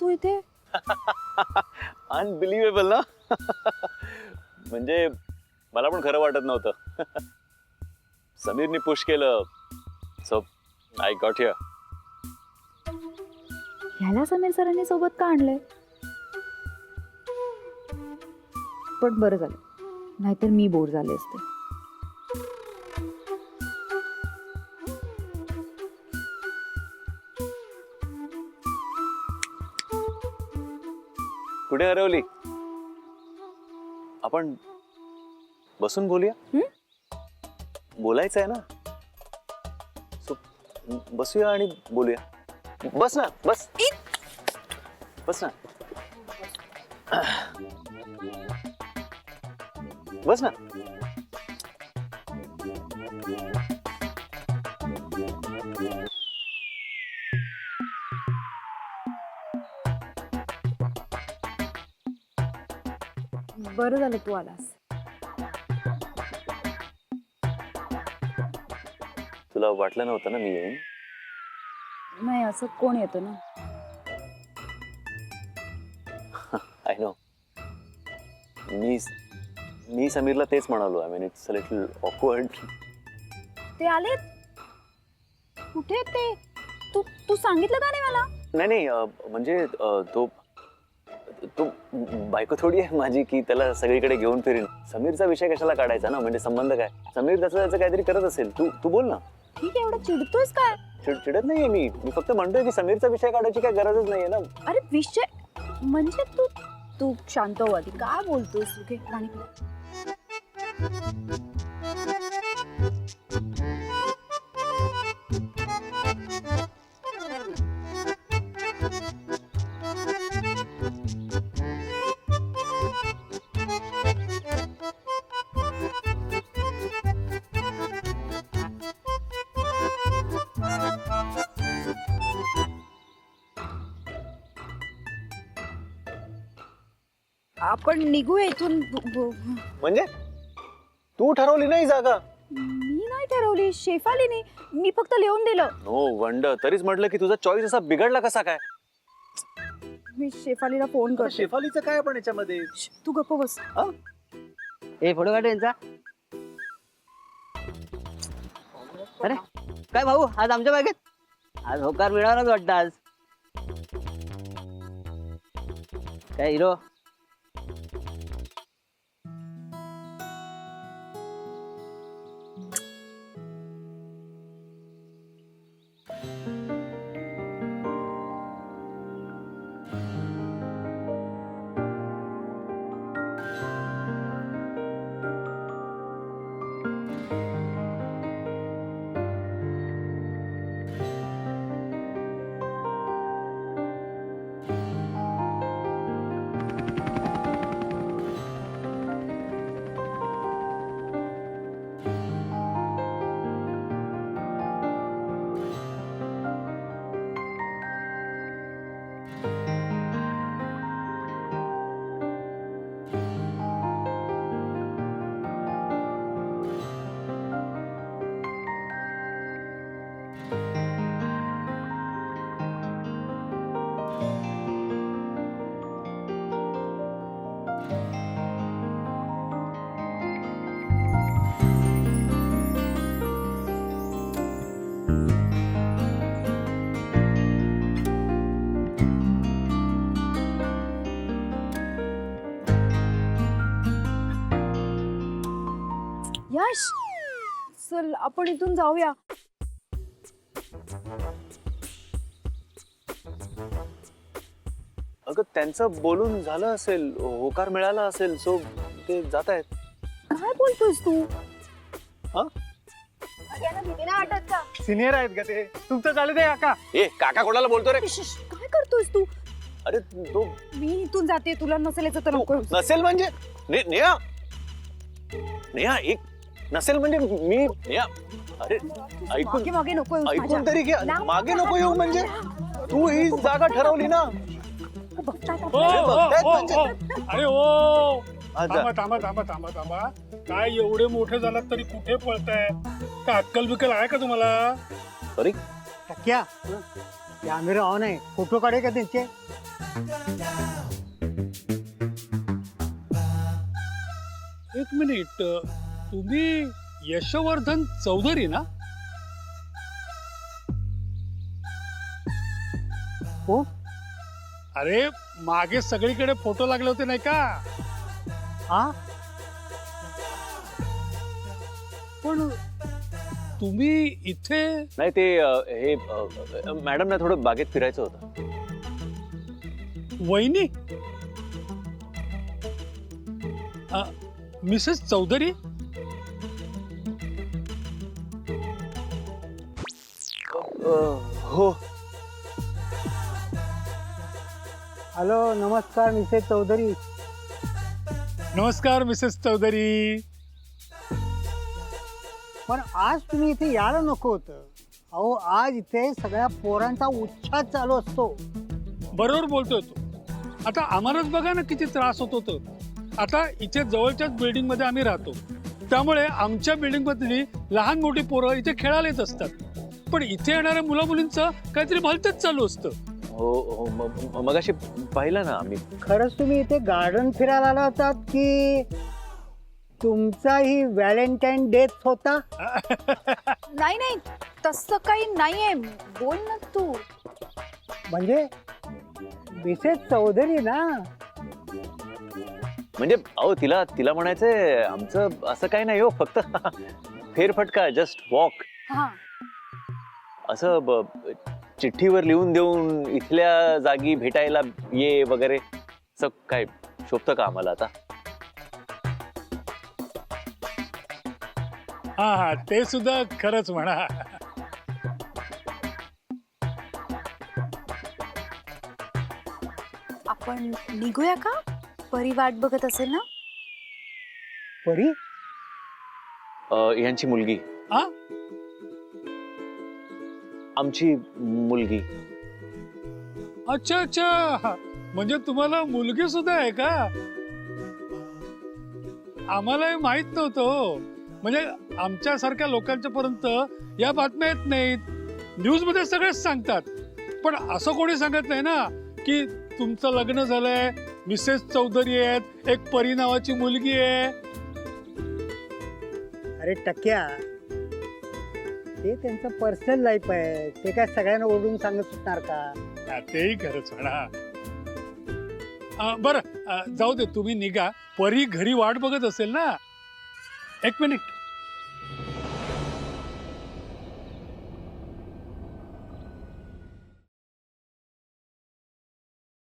तू इथे? अनबिलिव्हेबल ना. म्हणजे मला पण खरं वाटत नव्हतं. समीरने पुश केलं, सो आय गॉट हिअर. ह्याला समीर सरांनी सोबत का आणलंय? पण बरं झालं, नाहीतर मी बोर झाले असते. कुठे हरवली? आपण बसून बोलूया. बोलायचं आहे ना, सो बसूया आणि बोलूया. बस ना, बस बस ना, बस ना. बरं झालं तू आलास. तुला वाटलं नव्हतं ना मी येईन? नाही, असं कोण येतं ना. I know. मी समीरला तेच म्हणालो. I mean it's a little awkward. ते आलेत? कुठे ते? तू तू सांगितलं का नाही मला? नाही, म्हणजे तो बायको थोडी आहे माझी की त्याला सगळीकडे घेऊन फिरेन. समीरचा विषय कशाला काढायचा ना, म्हणजे संबंध काय? समीर त्याचं काहीतरी करत असेल. तू बोल ना. ठीक आहे, एवढं चिडतोयस काय? चिडत नाहीये मी फक्त म्हणतोय की समीरचा विषय काढायची काय गरजच नाहीये ना. अरे विषय म्हणजे तू तू शांत हो आधी. काय बोलतोयस तू? घे गाणी प्ले. आपण निघूया इथून. म्हणजे तू ठरवली नाही जागा? मी नाही ठरवली, शेफालीने. मी फक्त लिहून दिलं. No wonder. तरीच म्हटलं की तुझा चॉईस असा बिघडला कसा काय? मी शेफालीला फोन करते. शेफालीचं काय पण याच्यामध्ये? तू गप्प बस. ए फोटो काढ यांचा. अरे काय भाऊ, आज आमच्या बागेत? आज होकार मिळालाच वाटतं आज. काय हिरो? यश, चल आपण इथून जाऊया. अगं त्यांचं बोलून झालं असेल, होकार मिळाला असेल, सो ते जात आहेत. काय बोलतोयस तू? भीती नाही वाटत का? सिनियर आहेत का ते? तुमचं चालू दे काका. ए काका कोणाला बोलतो रे? काय करतोयस तू? अरे तो मी इथून जाते. तुला नसेल याचं तर नको. नसेल म्हणजे नेहा नेहा एक नसेल म्हणजे मी नेहा. अरे ऐकून मागे मागे नको येऊस ऐकून माझ्या. तरी घे. लांब मागे नको नको येऊ म्हणजे तू ही जागा ठरवली ना. बघताय का? बघतायत म्हणजे. अरे ओ आज थांबा थांबा थांबा थांबा थांबा. काय एवढे मोठे झालात तरी कुठे पळताय? का अक्कल बिक्कल आहे का तुम्हाला? अरे टक्क्या कॅमेरा ऑन आहे, फोटो काढे का त्यांचे? एक मिनिट, तुम्ही यशवर्धन चौधरी ना? हो अरे मागे सगळीकडे फोटो लागले होते नाही का? हा पण तुम्ही इथे नाही ते हे मॅडम ना थोडं बागेत फिरायचं होतं. वहिनी मिसेस चौधरी? हो. हॅलो नमस्कार मिसेस चौधरी. नमस्कार मिसेस चौधरी. पण आज तुम्ही इथे यायला नको होतं. अहो आज इथे सगळ्या पोरांचा उच्छाद चालू असतो. बरोबर बोलतोय तू. आता आम्हालाच बघा ना किती त्रास होत होतो. आता इथे जवळच्याच बिल्डिंग मध्ये आम्ही राहतो, त्यामुळे आमच्या बिल्डिंग मधली लहान मोठी पोरं इथे खेळायला येत असतात. पण इथे येणाऱ्या मुला मुलींचं काहीतरी भलतंच चालू असतं. हो हो मगाशी पाहिलं ना आम्ही. खरंच तुम्ही इथे गार्डन फिरायला आला होतात की तुमचाही व्हॅलेंटाईन डेच होता? नाही नाही, तसं काही नाहीये. बोल ना तू. म्हणजे मिसेस चौधरी ना? म्हणजे अहो तिला तिला म्हणायचंय आमचं असं काही नाही हो, फक्त फेरफटका, जस्ट वॉक. हा, असं चिठ्ठीवर लिहून देऊन इथल्या जागी भेटायला ये वगैरे असं काय शोभतं का आम्हाला आता? हा हा, ते सुद्धा खरंच म्हणा. आपण निघूया का? परी वाट बघत असेल ना. परी? यांची मुलगी. हा? आमची मुलगी. अच्छा अच्छा, म्हणजे तुम्हाला मुलगी सुद्धा आहे का? आम्हाला हे माहित नव्हतं हो. म्हणजे आमच्यासारख्या लोकांच्या पर्यंत या बातम्या येत नाहीत. न्यूज मध्ये सगळेच सांगतात, पण असं कोणी सांगत नाही ना की तुमचं लग्न झालंय, मिसेस चौधरी आहेत, एक परी नावाची मुलगी आहे. अरे टक्या, ते त्यांचं पर्सनल लाईफ आहे. ते काय सगळ्यांना ओढून सांगत सुटणार का? हा, तेही खरंच म्हणा. बरं, जाऊ दे, तुम्ही निघा. परी घरी वाट बघत असेल ना. एक मिनिट.